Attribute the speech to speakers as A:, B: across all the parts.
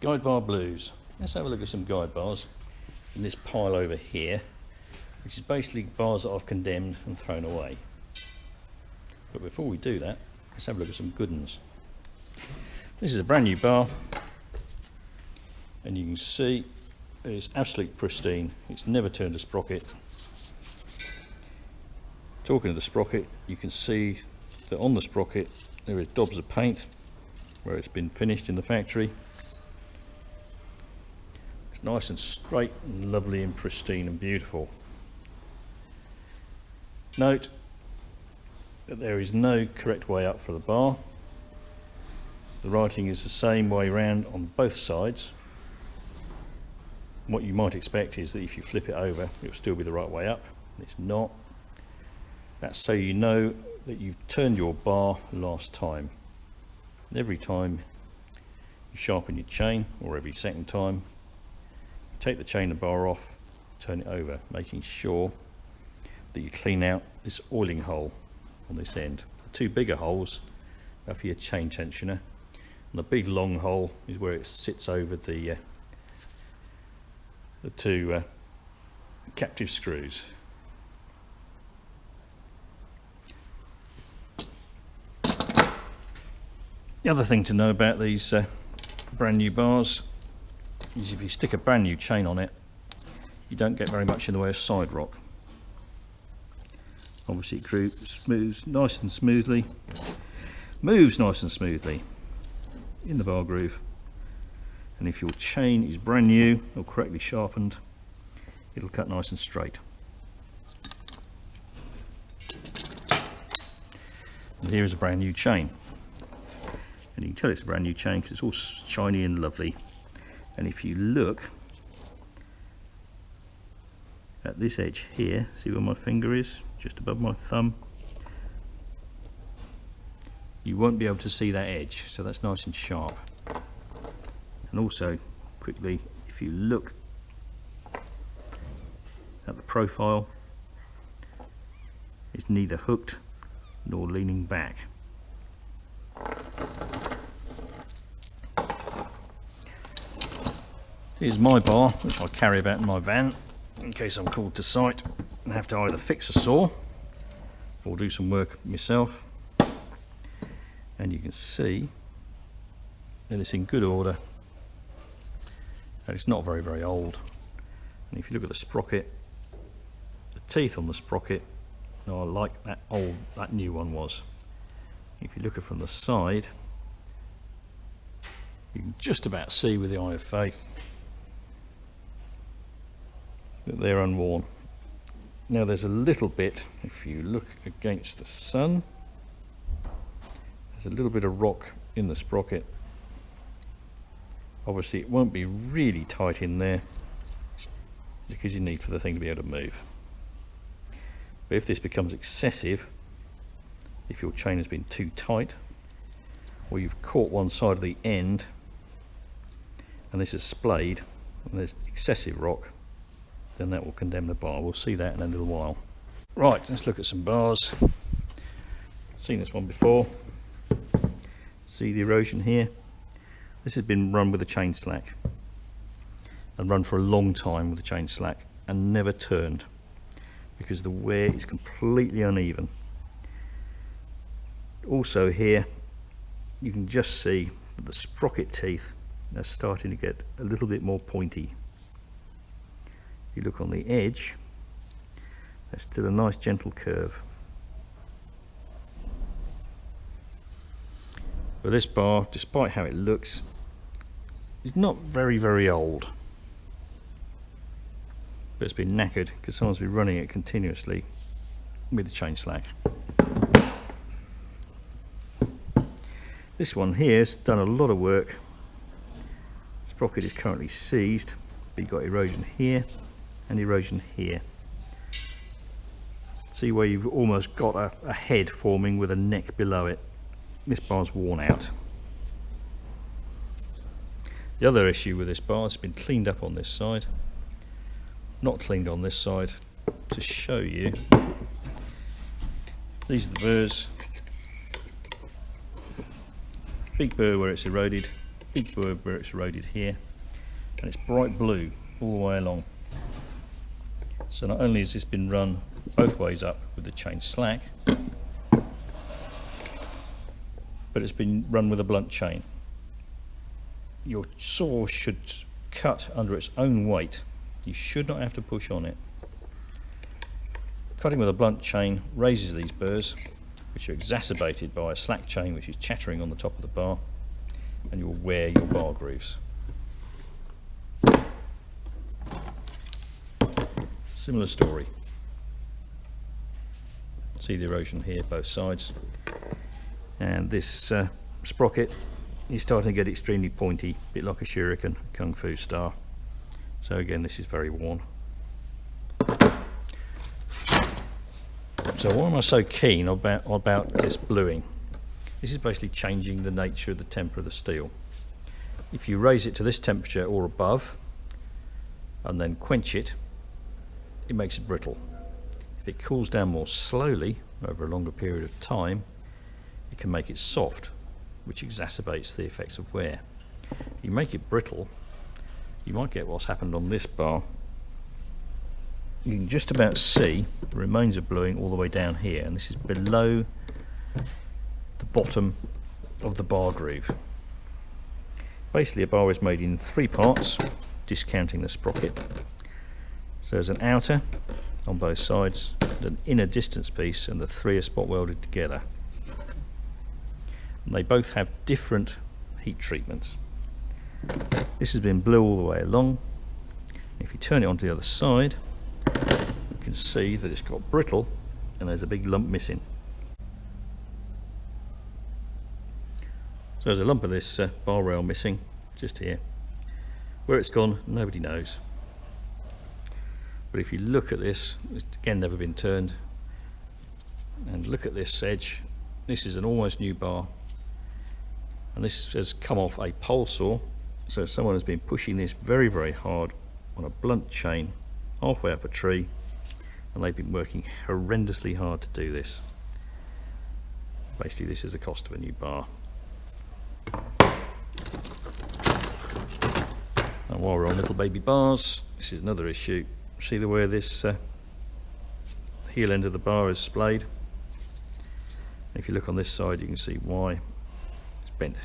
A: Guide bar blues. Let's have a look at some guide bars in this pile over here, which is basically bars that I've condemned and thrown away. But before we do that, let's have a look at some good ones. This is a brand new bar, and you can see it's absolutely pristine. It's never turned a sprocket. Talking of the sprocket, you can see that on the sprocket there is daubs of paint where it's been finished in the factory. It's nice and straight and lovely and pristine and beautiful. Note that there is no correct way up for the bar. The writing is the same way round on both sides. What you might expect is that if you flip it over, it'll still be the right way up. It's not. That's so you know that you've turned your bar last time. And every time you sharpen your chain, or every second time, take the chain and bar off, turn it over, making sure that you clean out this oiling hole on this end. The two bigger holes are for your chain tensioner, and the big long hole is where it sits over the two captive screws. The other thing to know about these brand new bars is if you stick a brand new chain on it, you don't get very much in the way of side rock. Obviously it moves nice and smoothly in the bar groove, and if your chain is brand new or correctly sharpened, it'll cut nice and straight. And here is a brand new chain, and you can tell it's a brand new chain because it's all shiny and lovely. And if you look at this edge here, see where my finger is, just above my thumb, you won't be able to see that edge, so that's nice and sharp. And also, quickly, if you look at the profile, it's neither hooked nor leaning back. Here's my bar, which I carry about in my van in case I'm called to site and have to either fix a saw or do some work myself. And you can see that it's in good order, and it's not very old. And if you look at the sprocket, the teeth on the sprocket are like that new one was. If you look at it from the side, you can just about see with the eye of faith that they're unworn. Now there's a little bit, if you look against the sun, there's a little bit of rock in the sprocket. Obviously it won't be really tight in there because you need for the thing to be able to move. But if this becomes excessive, if your chain has been too tight, or you've caught one side of the end and this is splayed and there's excessive rock, then that will condemn the bar. We'll see that in a little while. Right, let's look at some bars. Seen this one before. See the erosion here? This has been run with a chain slack, and run for a long time with a chain slack, and never turned because the wear is completely uneven. Also here you can just see that the sprocket teeth are starting to get a little bit more pointy. If you look on the edge, there's still a nice gentle curve. But this bar, despite how it looks, is not very old. But it's been knackered because someone's been running it continuously with the chain slack. This one here's done a lot of work. The sprocket is currently seized, but you've got erosion here and erosion here. See where you've almost got a head forming with a neck below it. This bar's worn out. The other issue with this bar has been cleaned up on this side, not cleaned on this side. To show you, these are the burrs. Big burr where it's eroded, big bird where it's eroded here, and it's bright blue all the way along. So not only has this been run both ways up with the chain slack, but it's been run with a blunt chain. Your saw should cut under its own weight. You should not have to push on it. Cutting with a blunt chain raises these burrs, which are exacerbated by a slack chain which is chattering on the top of the bar, and you'll wear your bar grooves. Similar story. See the erosion here, both sides. And this sprocket is starting to get extremely pointy, a bit like a shuriken, kung fu star. So again, this is very worn. So why am I so keen about this bluing? This is basically changing the nature of the temper of the steel. If you raise it to this temperature or above, and then quench it, it makes it brittle. If it cools down more slowly over a longer period of time, it can make it soft, which exacerbates the effects of wear. If you make it brittle, you might get what's happened on this bar. You can just about see the remains of bluing all the way down here, and this is below the bottom of the bar groove. Basically a bar is made in 3 parts, discounting the sprocket. So there's an outer on both sides, an inner distance piece, and the 3 are spot welded together. And they both have different heat treatments. This has been blue all the way along. If you turn it onto the other side, you can see that it's got brittle and there's a big lump missing. So there's a lump of this bar rail missing just here. Where it's gone, nobody knows. But if you look at this, it's again never been turned, and look at this edge. This is an almost new bar, and this has come off a pole saw, so someone has been pushing this very, very hard on a blunt chain halfway up a tree, and they've been working horrendously hard to do this. Basically this is the cost of a new bar. And while we're on little baby bars, this is another issue. See the way this heel end of the bar is splayed? If you look on this side, you can see why. It's bent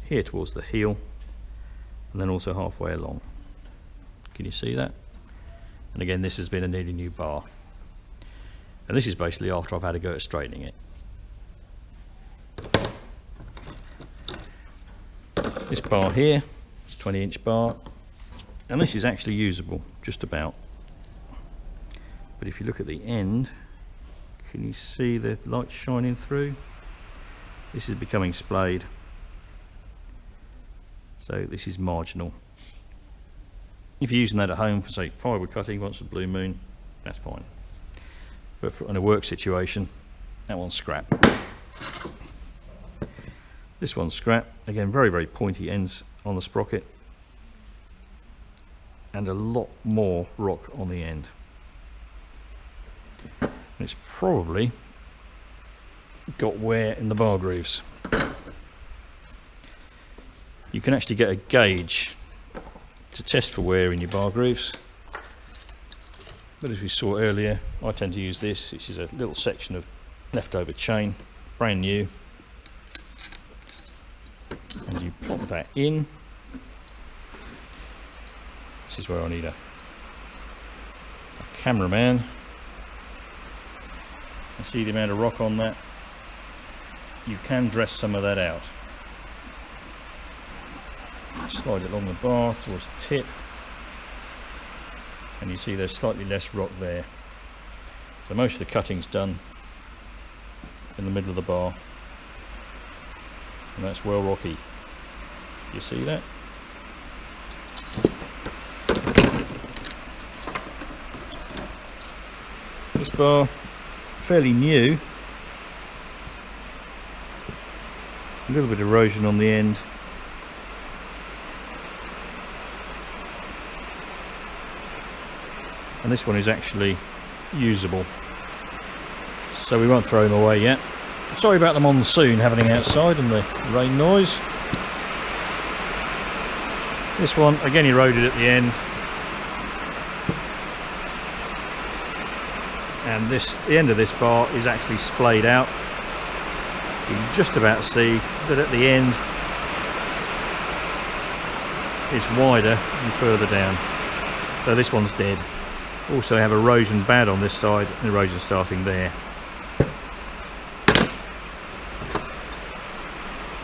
A: here towards the heel, and then also halfway along. Can you see that? And again, this has been a nearly new bar. And this is basically after I've had a go at straightening it. This bar here is a 20-inch bar, and this is actually usable, just about. But if you look at the end, can you see the light shining through? This is becoming splayed, so this is marginal. If you're using that at home for, say, firewood cutting once a blue moon, that's fine. But in a work situation, that one's scrap. This one's scrap. Again, very, very pointy ends on the sprocket, and a lot more rock on the end. And it's probably got wear in the bar grooves. You can actually get a gauge to test for wear in your bar grooves, but as we saw earlier, I tend to use this. This is a little section of leftover chain, brand new, and you plop that in. This is where I need a cameraman. I see the amount of rock on that. You can dress some of that out. Slide it along the bar towards the tip, and you see there's slightly less rock there. So most of the cutting's done in the middle of the bar, and that's well rocky. You see that? This bar, fairly new. A little bit of erosion on the end. And this one is actually usable, so we won't throw them away yet. Sorry about the monsoon happening outside and the rain noise. This one, again eroded at the end. And the end of this bar is actually splayed out. You can just about see that at the end it's wider and further down. So this one's dead. Also have erosion bad on this side, and erosion starting there.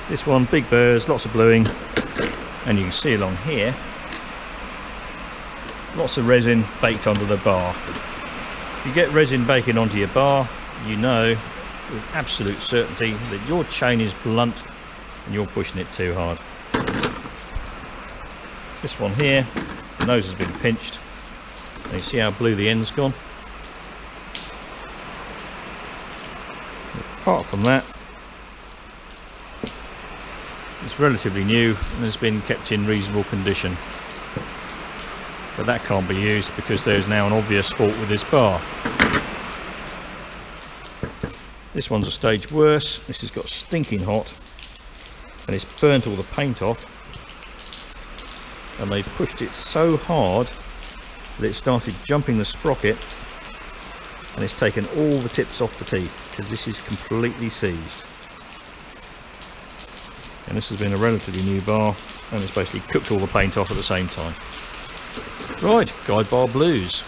A: This one, big burrs, lots of bluing, and you can see along here lots of resin baked onto the bar. If you get resin baking onto your bar, you know with absolute certainty that your chain is blunt and you're pushing it too hard. This one here, the nose has been pinched. You see how blue the end's gone. Apart from that, it's relatively new and has been kept in reasonable condition. But that can't be used because there is now an obvious fault with this bar. This one's a stage worse. This has got stinking hot and it's burnt all the paint off, and they've pushed it so hard that it started jumping the sprocket and it's taken all the tips off the teeth because this is completely seized. And this has been a relatively new bar and it's basically cooked all the paint off at the same time. Right, guide bar blues.